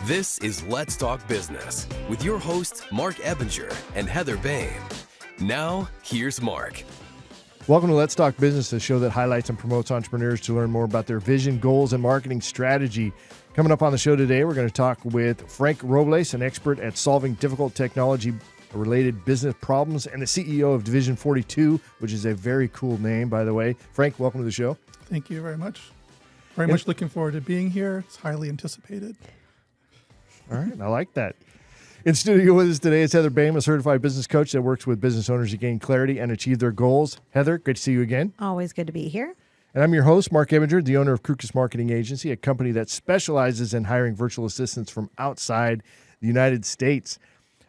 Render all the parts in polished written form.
This is Let's Talk Business with your hosts, Marc Ebinger and Heather Boehme. Now, here's Marc. Welcome to Let's Talk Business, a show that highlights and promotes entrepreneurs to learn more about their vision, goals, and marketing strategy. Coming up on the show today, we're going to talk with Frank Robles, an expert at solving difficult technology-related business problems and the CEO of Division 42, which is a very cool name, by the way. Frank, welcome to the show. Thank you very much. Very much looking forward to being here. It's highly anticipated. All right, I like that. In studio with us today is Heather Boehme, a certified business coach that works with business owners to gain clarity and achieve their goals. Heather, great to see you again. Always good to be here. And I'm your host, Marc Ebinger, the owner of Krukus Marketing Agency, a company that specializes in hiring virtual assistants from outside the United States.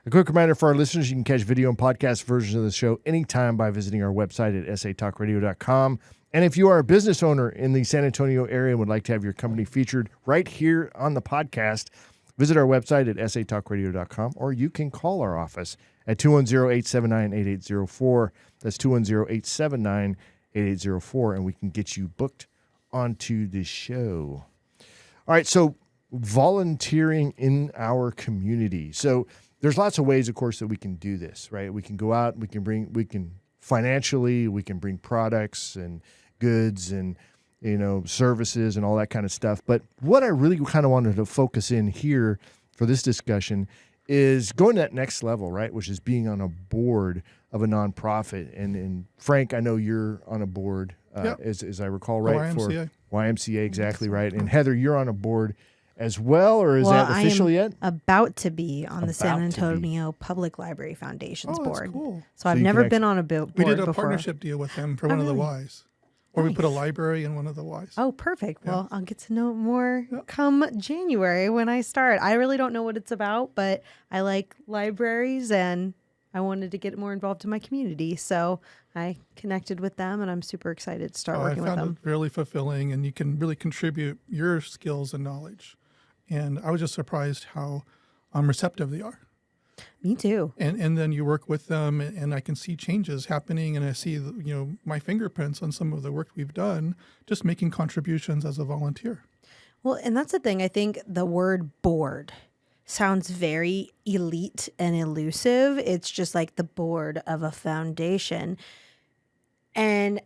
A quick reminder for our listeners, you can catch video and podcast versions of the show anytime by visiting our website at satalkradio.com. And if you are a business owner in the San Antonio area and would like to have your company featured right here on the podcast, visit our website at satalkradio.com, or you can call our office at 210-879-8804. That's 210-879-8804, and we can get you booked onto the show. All right, so volunteering in our community. So there's lots of ways, of course, that we can do this, right? We can go out, we can financially, we can bring products and goods and services and all that kind of stuff. But what I really kind of wanted to focus in here for this discussion is going to that next level, right? Which is being on a board of a nonprofit. And Frank, I know you're on a board, as I recall, right? YMCA. For YMCA, exactly right. And Heather, you're on a board as well, or is that official yet? About to be on the San Antonio Public Library Foundation's board. That's cool. So I've never been on a board before. We did a partnership deal with them for one of the Ys. Or we put a library in one of the Ys. Oh, perfect. Yeah. Well, I'll get to know more come January when I start. I really don't know what it's about, but I like libraries and I wanted to get more involved in my community. So I connected with them and I'm super excited to start working with them. I found it really fulfilling, and you can really contribute your skills and knowledge. And I was just surprised how receptive they are. Me too. And then you work with them, and I can see changes happening, and I see my fingerprints on some of the work we've done, just making contributions as a volunteer. Well, and that's the thing. I think the word board sounds very elite and elusive. It's just like the board of a foundation. And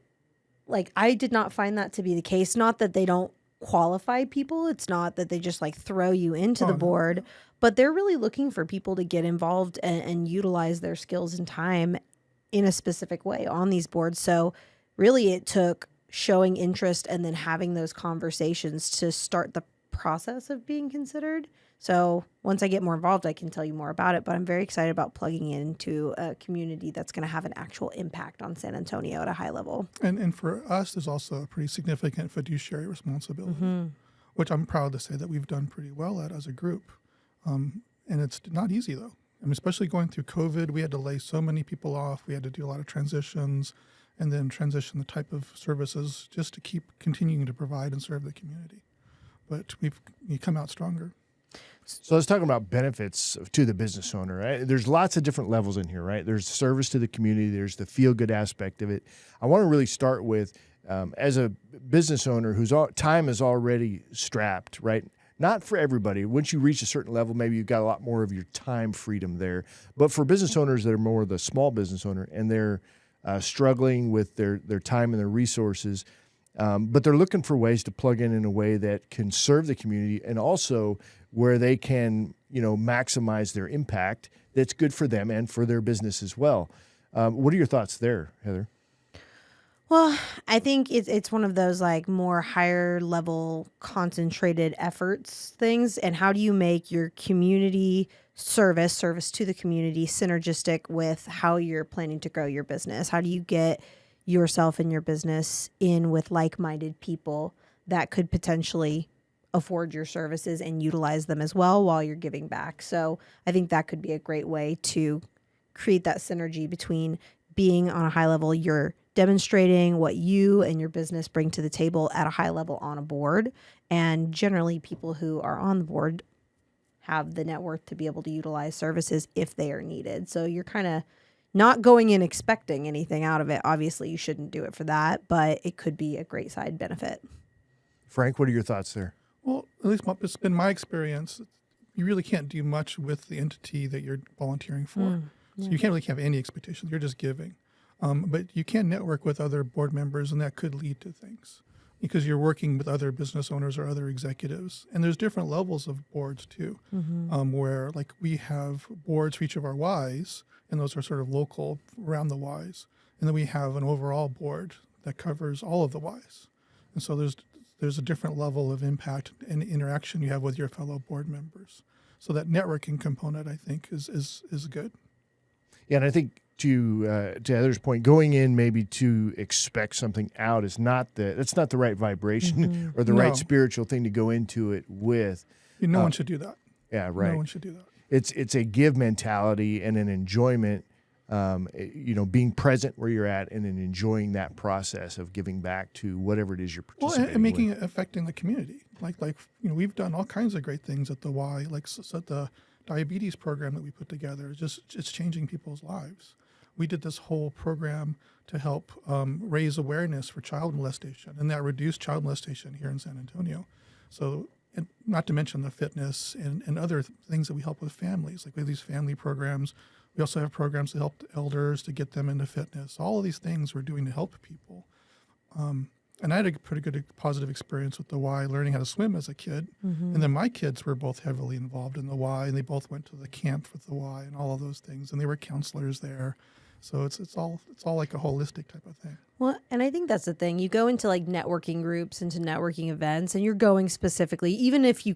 I did not find that to be the case. Not that they don't qualify people. It's not that they just throw you into the board, but they're really looking for people to get involved and utilize their skills and time in a specific way on these boards. So really it took showing interest and then having those conversations to start the process of being considered. So once I get more involved, I can tell you more about it, but I'm very excited about plugging into a community that's going to have an actual impact on San Antonio at a high level. And for us, there's also a pretty significant fiduciary responsibility, which I'm proud to say that we've done pretty well at as a group. And it's not easy, though. I mean, especially going through COVID, we had to lay so many people off. We had to do a lot of transitions and then transition the type of services just to keep continuing to provide and serve the community. But you come out stronger. So let's talk about benefits to the business owner, right? There's lots of different levels in here, right? There's service to the community. There's the feel-good aspect of it. I want to really start with, as a business owner whose time is already strapped, right? Not for everybody. Once you reach a certain level, maybe you've got a lot more of your time freedom there. But for business owners that are more the small business owner and they're struggling with their time and their resources, but they're looking for ways to plug in a way that can serve the community and also where they can, maximize their impact that's good for them and for their business as well. What are your thoughts there, Heather? Well, I think it's one of those more higher level concentrated efforts things. And how do you make your community service to the community synergistic with how you're planning to grow your business? How do you get yourself and your business in with like-minded people that could potentially afford your services and utilize them as well while you're giving back? So I think that could be a great way to create that synergy between being on a high level, you're demonstrating what you and your business bring to the table at a high level on a board. And generally people who are on the board have the net worth to be able to utilize services if they are needed. So you're kind of not going in expecting anything out of it. Obviously, you shouldn't do it for that, but it could be a great side benefit. Frank, what are your thoughts there? Well, at least it's been my experience. you really can't do much with the entity that you're volunteering for. So you can't really have any expectations. You're just giving. But you can network with other board members, and that could lead to things because you're working with other business owners or other executives. And there's different levels of boards too, where like we have boards for each of our Ys, and those are sort of local around the Ys. And then we have an overall board that covers all of the Ys. And so there's a different level of impact and interaction you have with your fellow board members. So that networking component, I think, is good. Yeah, and I think to Heather's point, going in maybe to expect something out is that's not the right vibration or the right spiritual thing to go into it with. No one should do that. Yeah, right. No one should do that. It's a give mentality and an enjoyment. Being present where you're at and then enjoying that process of giving back to whatever it is you're participating and making with. it affecting the community. Like we've done all kinds of great things at the Y, like so the diabetes program that we put together. It's changing people's lives. We did this whole program to help raise awareness for child molestation, and that reduced child molestation here in San Antonio. So, and not to mention the fitness and other things that we help with families. Like we have these family programs. We also have programs to help elders to get them into fitness. All of these things we're doing to help people. And I had a pretty good positive experience with the Y, learning how to swim as a kid. And then my kids were both heavily involved in the Y, and they both went to the camp with the Y and all of those things. And they were counselors there. So it's all like a holistic type of thing. Well, and I think that's the thing. You go into like networking groups, into networking events, and you're going specifically, even if you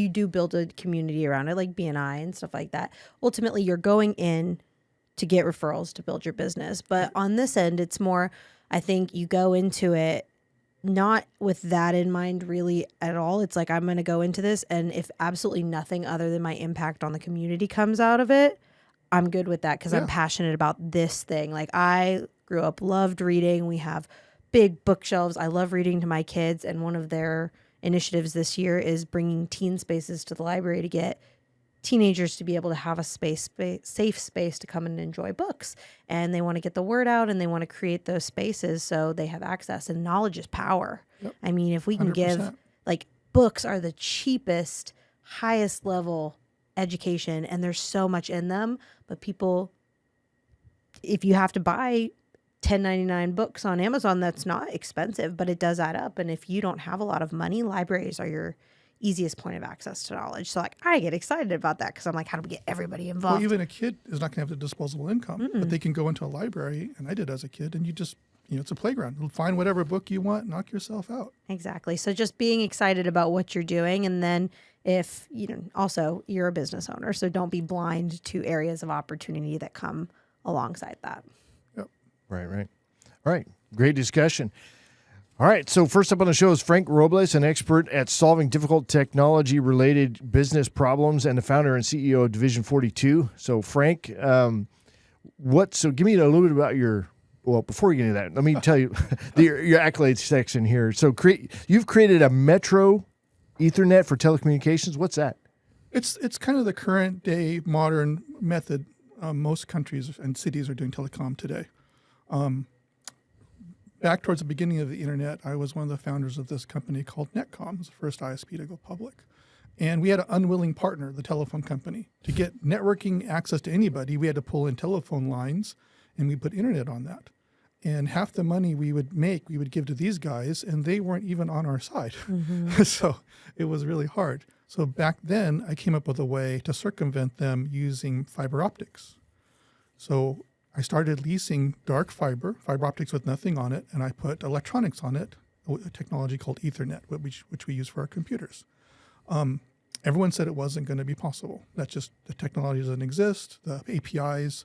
do build a community around it, like BNI and stuff like that. Ultimately, you're going in to get referrals to build your business. But on this end, it's more, I think you go into it not with that in mind really at all. It's like, I'm going to go into this, and if absolutely nothing other than my impact on the community comes out of it, I'm good with that because I'm passionate about this thing. Like I grew up, loved reading. We have big bookshelves. I love reading to my kids. And one of their initiatives this year is bringing teen spaces to the library to get teenagers to be able to have a safe space to come and enjoy books. And they want to get the word out, and they want to create those spaces so they have access. And knowledge is power. Yep. I mean, if we can 100%. like books are the cheapest, highest level education, and there's so much in them, but people, if you have to buy $10.99 books on Amazon, that's not expensive, but it does add up. And if you don't have a lot of money, libraries are your easiest point of access to knowledge. So like I get excited about that because I'm like, how do we get everybody involved? Well, even a kid is not going to have the disposable income, but they can go into a library, and I did as a kid, and you just, it's a playground. You'll find whatever book you want, knock yourself out. Exactly. So just being excited about what you're doing, and then if, also you're a business owner, so don't be blind to areas of opportunity that come alongside that. Yep. Right. All right. Great discussion. All right. So first up on the show is Frank Robles, an expert at solving difficult technology-related business problems and the founder and CEO of Division 42. So Frank, give me a little bit about well, before we get into that, let me tell you your accolades section here. So you've created a Metro Ethernet for telecommunications. What's that? It's kind of the current day modern method. Most countries and cities are doing telecom today. Back towards the beginning of the internet, I was one of the founders of this company called Netcom. It was the first ISP to go public. And we had an unwilling partner, the telephone company. To get networking access to anybody, we had to pull in telephone lines, and we put internet on that. And half the money we would make, we would give to these guys, and they weren't even on our side. So it was really hard. So back then, I came up with a way to circumvent them using fiber optics. So I started leasing dark fiber optics with nothing on it, and I put electronics on it, a technology called Ethernet, which we use for our computers. Everyone said it wasn't going to be possible. That's just the technology doesn't exist. The APIs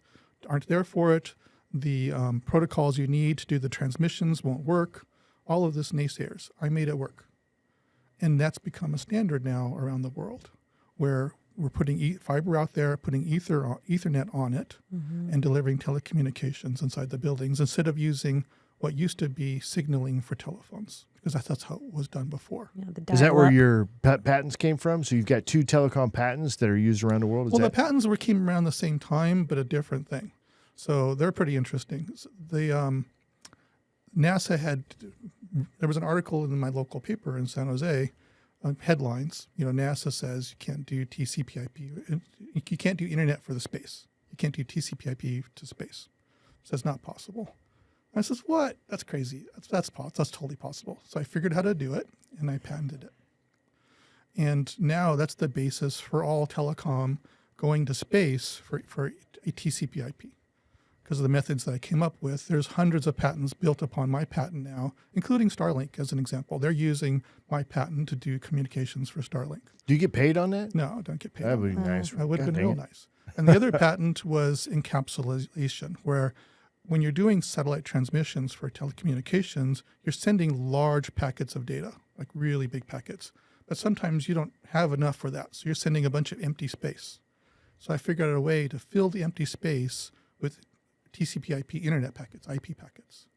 aren't there for it. The protocols you need to do the transmissions won't work. All of this naysayers. I made it work. And that's become a standard now around the world, where we're putting fiber out there, putting Ethernet on it, and delivering telecommunications inside the buildings instead of using what used to be signaling for telephones, because that's how it was done before. Yeah, Is that where your patents came from? So you've got 2 telecom patents that are used around the world? The patents came around the same time, but a different thing. So they're pretty interesting. NASA there was an article in my local paper in San Jose headlines. NASA says you can't do TCP/IP. You can't do internet for the space. You can't do TCP/IP to space. So it's not possible. And I says, what? That's crazy. That's totally possible. So I figured how to do it, and I patented it. And now that's the basis for all telecom going to space for a TCP/IP. Because of the methods that I came up with, there's hundreds of patents built upon my patent now, including Starlink as an example. They're using my patent to do communications for Starlink. Do you get paid on that? No, I don't get paid. That would be nice. That would have God been dang real it. nice. And the other patent was encapsulation, where when you're doing satellite transmissions for telecommunications, you're sending large packets of data, like really big packets. But sometimes you don't have enough for that. So you're sending a bunch of empty space. So I figured out a way to fill the empty space with TCP/IP internet packets, IP packets.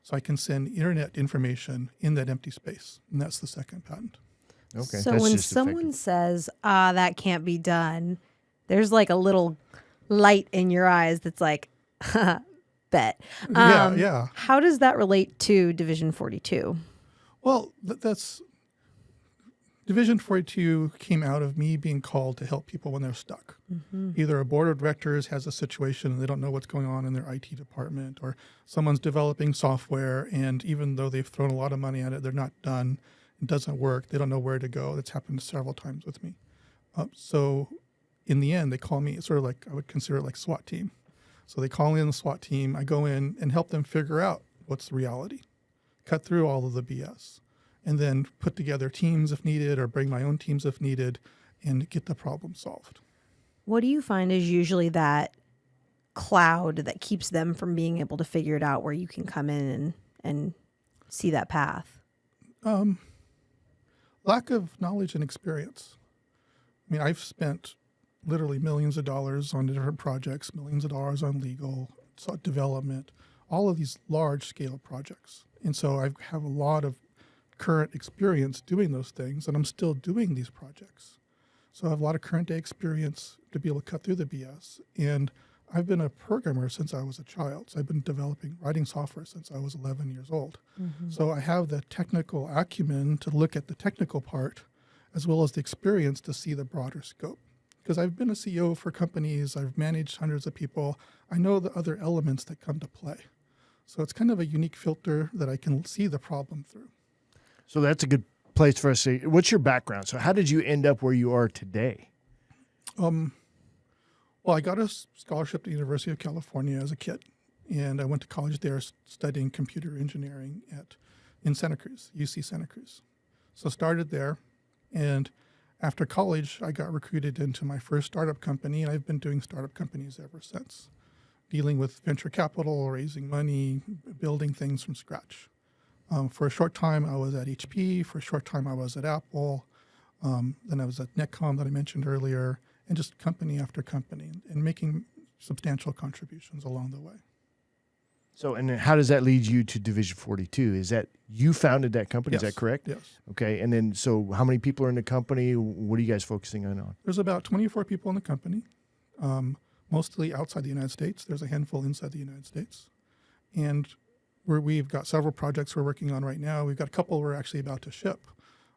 So I can send internet information in that empty space. And that's the second patent. Okay. So that's when just someone effective. says, that can't be done, there's like a little light in your eyes that's like, bet. Yeah. How does that relate to Division 42? Well, that's Division 42 came out of me being called to help people when they're stuck. Either a board of directors has a situation and they don't know what's going on in their IT department, or someone's developing software and even though they've thrown a lot of money at it, they're not done. It doesn't work. They don't know where to go. That's happened several times with me. So in the end, they call me sort of like, I would consider it like SWAT team. So they call in the SWAT team. I go in and help them figure out what's the reality, cut through all of the BS, and then put together teams if needed or bring my own teams if needed and get the problem solved. What do you find is usually that cloud that keeps them from being able to figure it out where you can come in and see that path? Lack of knowledge and experience. I mean, I've spent literally millions of dollars on different projects, millions of dollars on legal, development, all of these large scale projects. And so I have a lot of current experience doing those things, and I'm still doing these projects. So I have a lot of current day experience to be able to cut through the BS. And I've been a programmer since I was a child. So I've been writing software since I was 11 years old. So I have the technical acumen to look at the technical part as well as the experience to see the broader scope. Because I've been a CEO for companies, I've managed hundreds of people. I know the other elements that come to play. So it's kind of a unique filter that I can see the problem through. So that's a good place for us to say, what's your background? So how did you end up where you are today? Well, I got a scholarship to the University of California as a kid, and I went to college there studying computer engineering in Santa Cruz, UC Santa Cruz. So started there, and after college, I got recruited into my first startup company, and I've been doing startup companies ever since, dealing with venture capital, raising money, building things from scratch. For a short time, I was at HP. For a short time, I was at Apple. Then I was at Netcom that I mentioned earlier, and just company after company, and making substantial contributions along the way. So, and then how does that lead you to Division 42? Is that you founded that company? Yes. Is that correct? Yes. Okay. And then, so how many people are in the company? What are you guys focusing on? There's about 24 people in the company, mostly outside the United States. There's a handful inside the United States. And we've got several projects we're working on right now. We've got a couple we're actually about to ship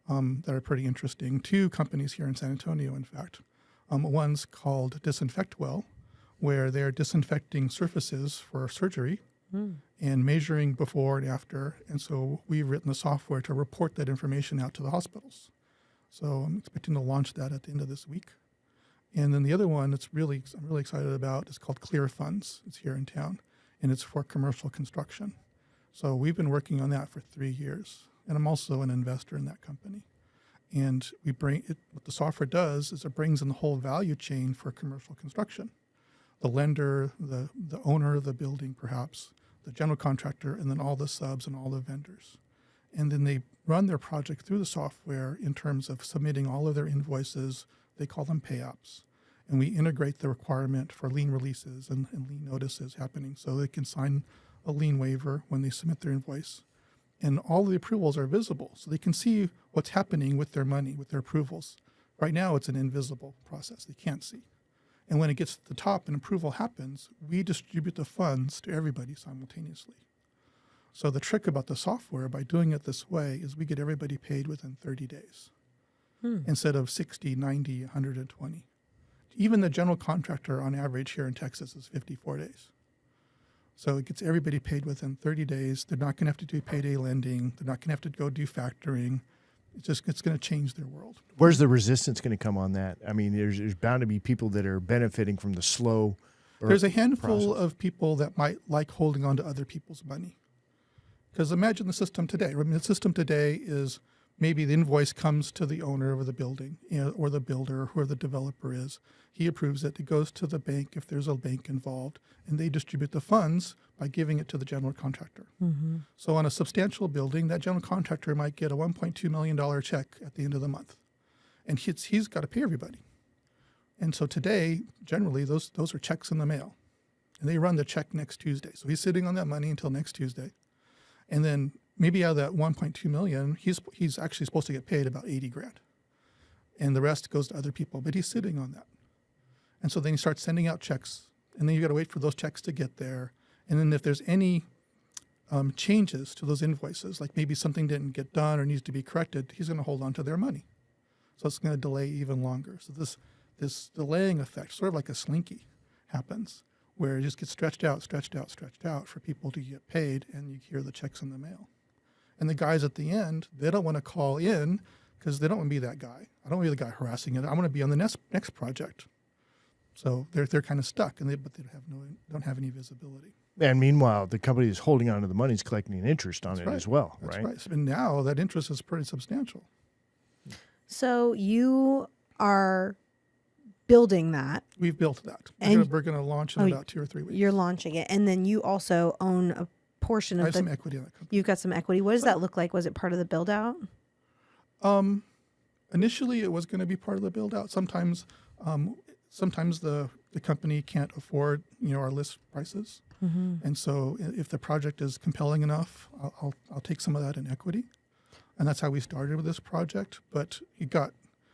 that are pretty interesting. 2 companies here in San Antonio, in fact. One's called Disinfect Well, where they're disinfecting surfaces for surgery and measuring before and after. And so we've written the software to report that information out to the hospitals. So I'm expecting to launch that at the end of this week. And then the other one I'm really excited about is called Clear Funds. It's here in town, and it's for commercial construction. So we've been working on that for 3 years, and I'm also an investor in that company. And we bring it. What the software does is it brings in the whole value chain for commercial construction: the lender, the owner of the building, perhaps the general contractor, and then all the subs and all the vendors. And then they run their project through the software in terms of submitting all of their invoices. They call them pay-apps. And we integrate the requirement for lien releases and lien notices happening, so they can sign a lien waiver when they submit their invoice. And all the approvals are visible, so they can see what's happening with their money, with their approvals. Right now, it's an invisible process. They can't see. And when it gets to the top and approval happens, we distribute the funds to everybody simultaneously. So the trick about the software, by doing it this way, is we get everybody paid within 30 days. instead of 60, 90, 120. Even the general contractor on average here in Texas is 54 days. So it gets everybody paid within 30 days. They're not going to have to do payday lending. They're not going to have to go do factoring. It's going to change their world. Where's the resistance going to come on that? I mean, there's bound to be people that are benefiting from the slow. There's a handful of people that might like holding on to other people's money. Because imagine the system today. I mean, the system today is maybe the invoice comes to the owner of the building, or the builder, or whoever the developer is. He approves it. It goes to the bank if there's a bank involved, and they distribute the funds by giving it to the general contractor. So on a substantial building, that general contractor might get a $1.2 million check at the end of the month, and he's got to pay everybody. And so today, generally, those are checks in the mail, and they run the check next Tuesday. So he's sitting on that money until next Tuesday, and then maybe out of that 1.2 million, he's actually supposed to get paid about 80 grand, and the rest goes to other people. But he's sitting on that, and so then he starts sending out checks, and then you got to wait for those checks to get there. And then if there's any changes to those invoices, like maybe something didn't get done or needs to be corrected, he's going to hold on to their money. So it's going to delay even longer. So this delaying effect, sort of like a slinky, happens, where it just gets stretched out for people to get paid, and you hear the checks in the mail. And the guys at the end, they don't want to call in because they don't want to be that guy. I don't want to be the guy harassing it. I want to be on the next project. So they're kind of stuck, but they don't have any visibility. And meanwhile, the company that's holding on to the money is collecting an interest on it as well, That's right? right. And now that interest is pretty substantial. So you are building that. We've built that. We're going to launch in about 2 or 3 weeks. You're launching it, and then you also own a portion of I have some equity in that company. You've got some equity. What does that look like? Was it part of the build out? Initially, it was going to be part of the build out. Sometimes the company can't afford our list prices, and so if the project is compelling enough, I'll take some of that in equity, and that's how we started with this project. But it got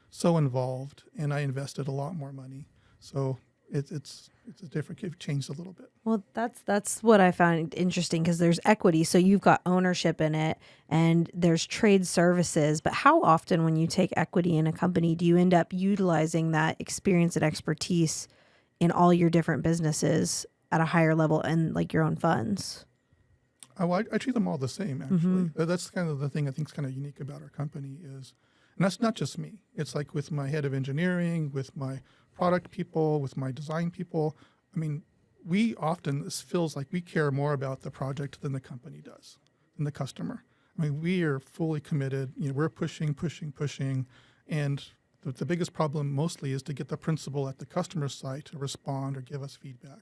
so involved, and I invested a lot more money, so it's a different. It changed a little bit. Well, that's what I found interesting, because there's equity, so you've got ownership in it, and there's trade services. But how often, when you take equity in a company, do you end up utilizing that experience and expertise in all your different businesses at a higher level and like your own funds? Oh, I treat them all the same, actually. That's kind of the thing I think is kind of unique about our company is, and that's not just me. It's like with my head of engineering, with my product people, with my design people. I mean, this feels like we care more about the project than the company does, than the customer. I mean, we are fully committed. We're pushing, and the biggest problem mostly is to get the principal at the customer site to respond or give us feedback,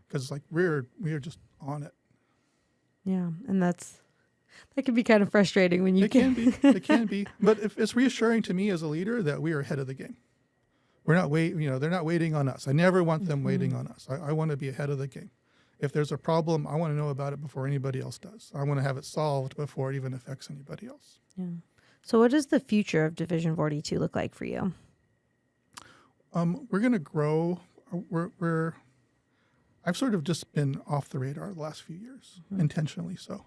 because like we're just on it. Yeah, and that can be kind of frustrating when you It can be, but it's reassuring to me as a leader that we are ahead of the game. We're not they're not waiting on us. I never want them waiting on us. I want to be ahead of the game. If there's a problem, I want to know about it before anybody else does. I want to have it solved before it even affects anybody else. Yeah. So what does the future of Division 42 look like for you? We're going to grow. I've sort of just been off the radar the last few years, intentionally so.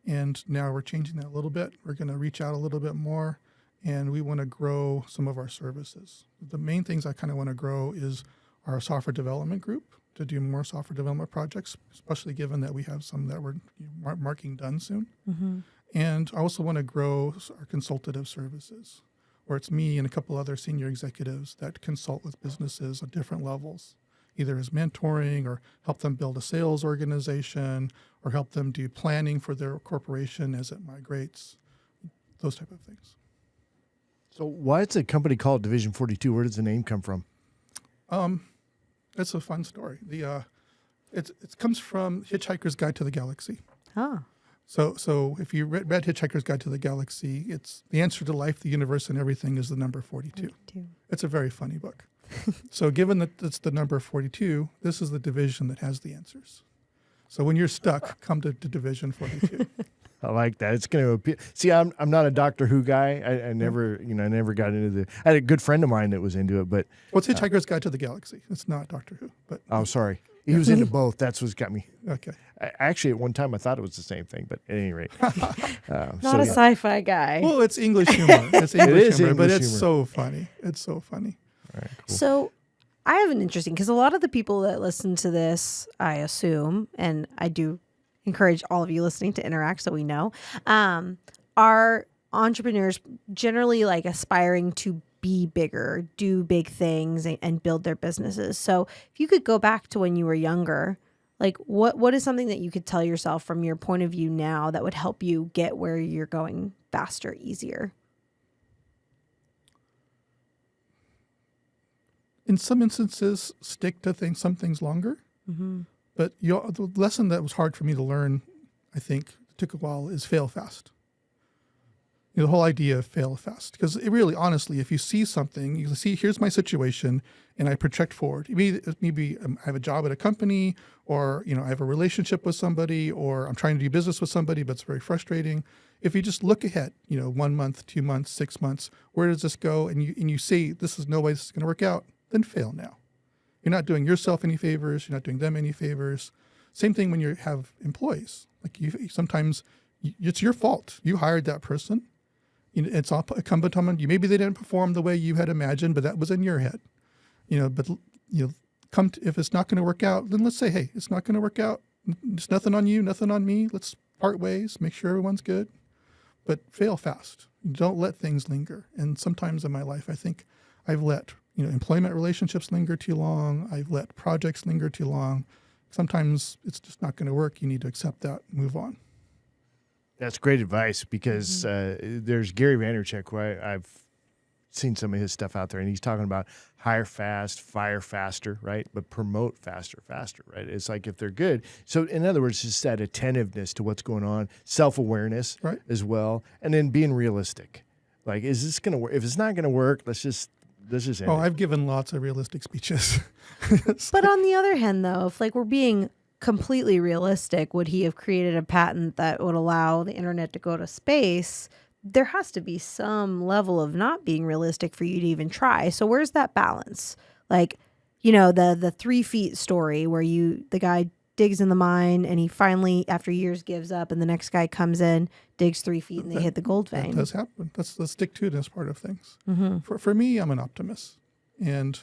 And now we're changing that a little bit. We're going to reach out a little bit more, and we want to grow some of our services. The main things I kind of want to grow is our software development group, to do more software development projects, especially given that we have some that we're marking done soon. And I also want to grow our consultative services, where it's me and a couple other senior executives that consult with businesses at different levels, either as mentoring or help them build a sales organization or help them do planning for their corporation as it migrates, those type of things. So why is a company called Division 42? Where does the name come from? It's a fun story. It comes from Hitchhiker's Guide to the Galaxy. Oh. So if you read Hitchhiker's Guide to the Galaxy, it's the answer to life, the universe, and everything is the number 42. It's a very funny book. So given that it's the number 42, this is the division that has the answers. So when you're stuck, come to Division 42. I like that. It's going to appeal. See, I'm not a Doctor Who guy. I never got into I had a good friend of mine that was into it, but Well, it's Hitchhiker's Guide to the Galaxy. It's not Doctor Who, but oh, sorry. He was into both. That's what's got me. Okay. Actually, at one time I thought it was the same thing, but at any rate. Not a sci-fi guy. Well, it's English humor. It's English humor, but English it's humor. so funny. It's so funny. All right, cool. So I have an interesting, because a lot of the people that listen to this, I assume, and I do encourage all of you listening to interact so we know, are entrepreneurs generally like aspiring to be bigger, do big things, and build their businesses. So if you could go back to when you were younger, like what is something that you could tell yourself from your point of view now that would help you get where you're going faster, easier? In some instances, stick to some things longer. Mm-hmm. But the lesson that was hard for me to learn, I think, took a while, is fail fast. The whole idea of fail fast. Because it really, honestly, if you see something, you see, here's my situation, and I project forward. Maybe I have a job at a company, or I have a relationship with somebody, or I'm trying to do business with somebody, but it's very frustrating. If you just look ahead, 1 month, 2 months, 6 months, where does this go? And you see, this is no way this is going to work out, then fail now. You're not doing yourself any favors. You're not doing them any favors. Same thing when you have employees. Like sometimes it's your fault. You hired that person. It's all incumbent on you. Maybe they didn't perform the way you had imagined, but that was in your head. But if it's not going to work out, then let's say, hey, it's not going to work out. It's nothing on you, nothing on me. Let's part ways. Make sure everyone's good. But fail fast. Don't let things linger. And sometimes in my life, I think I've let employment relationships linger too long. I've let projects linger too long. Sometimes it's just not going to work. You need to accept that and move on. That's great advice, because there's Gary Vaynerchuk, who I've seen some of his stuff out there, and he's talking about hire fast, fire faster, right? But promote faster, right? It's like if they're good. So in other words, just that attentiveness to what's going on, self-awareness as well, and then being realistic. Like, is this going to work? If it's not going to work, let's just end it. I've given lots of realistic speeches. But on the other hand, though, if we're being completely realistic, would he have created a patent that would allow the internet to go to space? There has to be some level of not being realistic for you to even try. So where's that balance? Like, the 3 feet story where the guy digs in the mine and he finally, after years, gives up, and the next guy comes in, digs 3 feet, and they hit the gold vein. That does happen. That's the stick-to-itiveness part of things. Mm-hmm. For me, I'm an optimist, and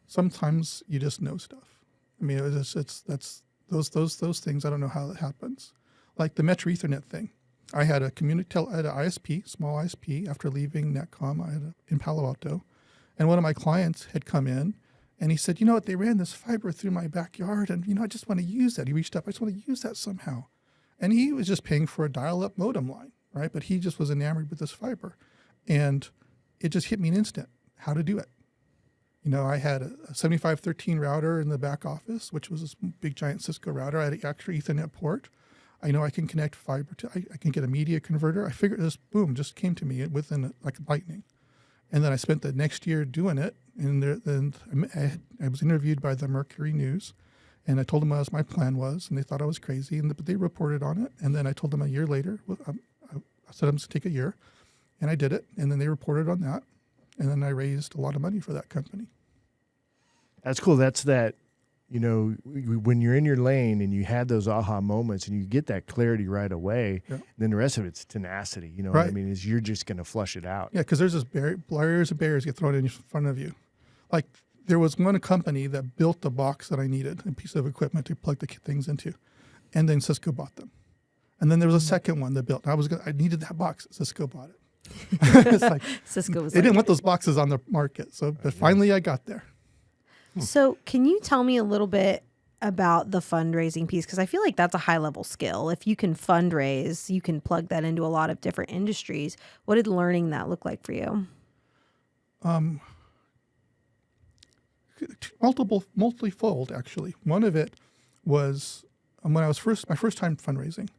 sometimes you just know stuff. I mean, that's those things. I don't know how that happens. Like the Metro Ethernet thing. I had a ISP, small ISP, after leaving Netcom. In Palo Alto, and one of my clients had come in, and he said, they ran this fiber through my backyard, and I just want to use that. He reached up, I just want to use that somehow, and he was just paying for a dial-up modem line, right? But he just was enamored with this fiber, and it just hit me an instant how to do it. I had a 7513 router in the back office, which was this big giant Cisco router. I had an extra Ethernet port. I know I can connect fiber to, I can get a media converter. I figured this, boom, just came to me within like lightning. And then I spent the next year doing it. And then I was interviewed by the Mercury News, and I told them what my plan was, and they thought I was crazy, but they reported on it. And then I told them a year later, I said I'm going to take a year, and I did it. And then they reported on that. And then I raised a lot of money for that company. That's cool. That's that, when you're in your lane and you had those aha moments and you get that clarity right away, then the rest of it's tenacity. What I mean? Is you're just going to flush it out. Yeah, because there's this barriers and barriers get thrown in front of you. Like there was one company that built the box that I needed, a piece of equipment to plug the things into, and then Cisco bought them. And then there was a second one that built. I needed that box. Cisco bought it. It's like, Cisco was they didn't want those boxes on the market. But finally I got there. So can you tell me a little bit about the fundraising piece? Because I feel like that's a high level skill. If you can fundraise, you can plug that into a lot of different industries. What did learning that look like for you? Multifold, actually. One of it was when I was my first time fundraising.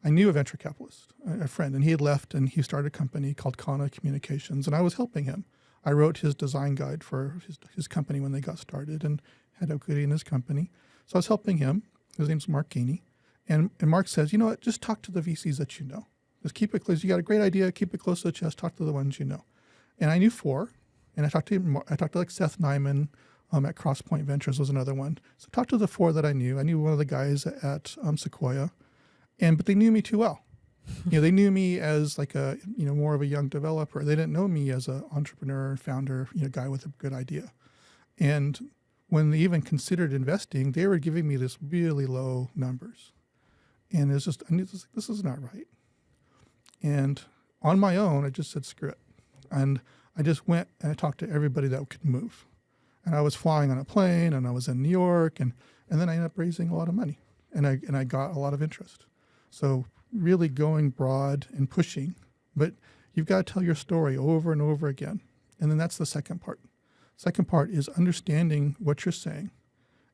I knew a venture capitalist, a friend, and he had left and he started a company called Telecommunications, and I was helping him. I wrote his design guide for his company when they got started and had equity in his company. So I was helping him. His name's Marc Ebinger. And Mark says, you know what, just talk to the VCs that you know. Just keep it close. You got a great idea, keep it close to the chest, talk to the ones you know. And I knew 4. And I talked to like Seth Nyman, at CrossPoint Ventures was another one. So I talked to the 4 that I knew. I knew one of the guys at Sequoia, but they knew me too well. They knew me as like a, more of a young developer. They didn't know me as an entrepreneur, founder, guy with a good idea. And when they even considered investing, they were giving me this really low numbers. And it's just, this is not right. And on my own, I just said, screw it. And I just went and I talked to everybody that could move. And I was flying on a plane, and I was in New York, and then I ended up raising a lot of money. And I got a lot of interest. So really going broad and pushing, but you've got to tell your story over and over again. And then that's the second part. Second part is understanding what you're saying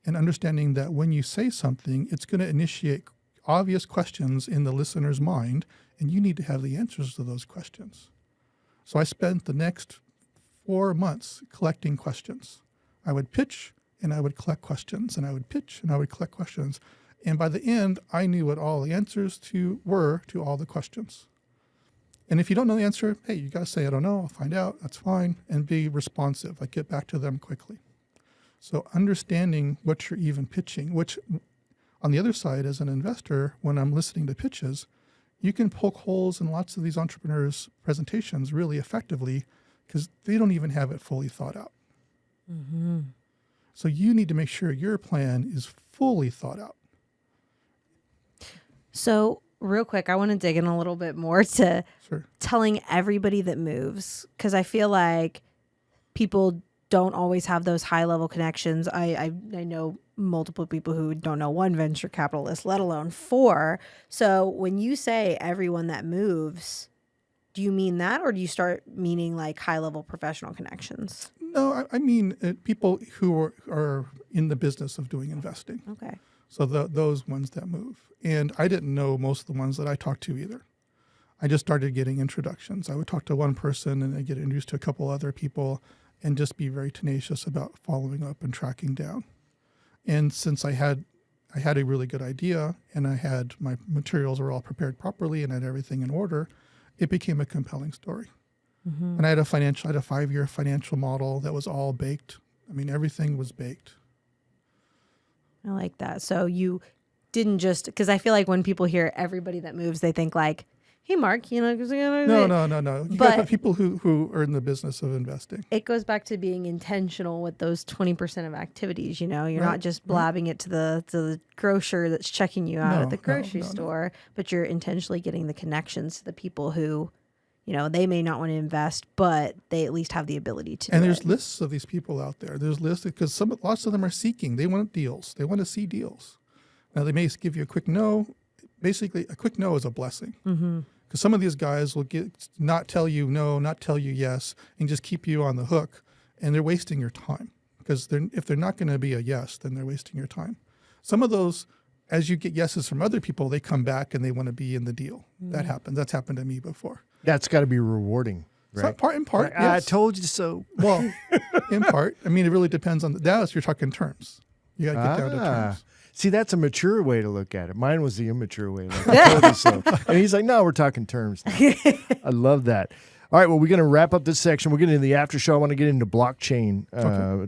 and understanding that when you say something, it's going to initiate obvious questions in the listener's mind, and you need to have the answers to those questions. So I spent the next 4 months collecting questions. I would pitch and I would collect questions, and I would pitch and I would collect questions. And by the end, I knew what all the answers were to all the questions. And if you don't know the answer, hey, you got to say, I don't know, I'll find out, that's fine, and be responsive, like get back to them quickly. So understanding what you're even pitching, which on the other side, as an investor, when I'm listening to pitches, you can poke holes in lots of these entrepreneurs' presentations really effectively because they don't even have it fully thought out. Mm-hmm. So you need to make sure your plan is fully thought out. So real quick, I want to dig in a little bit more to Sure. telling everybody that moves, because I feel like people don't always have those high level connections. I know multiple people who don't know one venture capitalist, let alone 4. So when you say everyone that moves, do you mean that, or do you start meaning like high level professional connections? No, I mean people who are in the business of doing investing. Okay. So those ones that move. And I didn't know most of the ones that I talked to either. I just started getting introductions. I would talk to one person and I'd get introduced to a couple other people and just be very tenacious about following up and tracking down. And since I had a really good idea and I had my materials were all prepared properly and I had everything in order, it became a compelling story. Mm-hmm. And I had a 5-year financial model that was all baked. I mean, everything was baked. I like that. So you didn't just, because I feel like when people hear everybody that moves, they think like, hey, Mark, No. You got the people who are in the business of investing. It goes back to being intentional with those 20% of activities. You're not just blabbing it to the grocer that's checking you out at the grocery store, but you're intentionally getting the connections to the people who, they may not want to invest, but they at least have the ability to. And there's lists of these people out there. There's lists because lots of them are seeking. They want deals. They want to see deals. Now they may give you a quick no. Basically, a quick no is a blessing. Mm-hmm. Because some of these guys will not tell you no, not tell you yes, and just keep you on the hook, and they're wasting your time. Because if they're not going to be a yes, then they're wasting your time. Some of those, as you get yeses from other people, they come back and they want to be in the deal. Mm-hmm. That happens. That's happened to me before. That's got to be rewarding, right? In part, yes. yes. I told you so. Well, in part. I mean, it really depends on now. You're talking terms. You got to get down to terms. See, that's a mature way to look at it. Mine was the immature way. Like, I told you so. And he's like, no, we're talking terms now. I love that. All right, well, we're going to wrap up this section. We're getting into the after show. I want to get into blockchain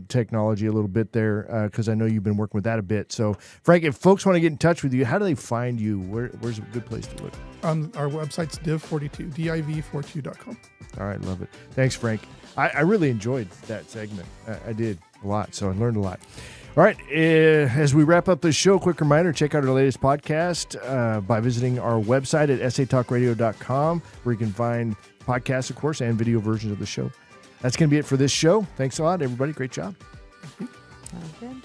technology a little bit there because I know you've been working with that a bit. So, Frank, if folks want to get in touch with you, how do they find you? Where's a good place to look? Our website's div42, div42.com. All right, love it. Thanks, Frank. I really enjoyed that segment. I did a lot, so I learned a lot. All right, as we wrap up this show, quick reminder, check out our latest podcast by visiting our website at satalkradio.com, where you can find podcasts, of course, and video versions of the show. That's going to be it for this show. Thanks a lot, everybody. Great job. Sounds good.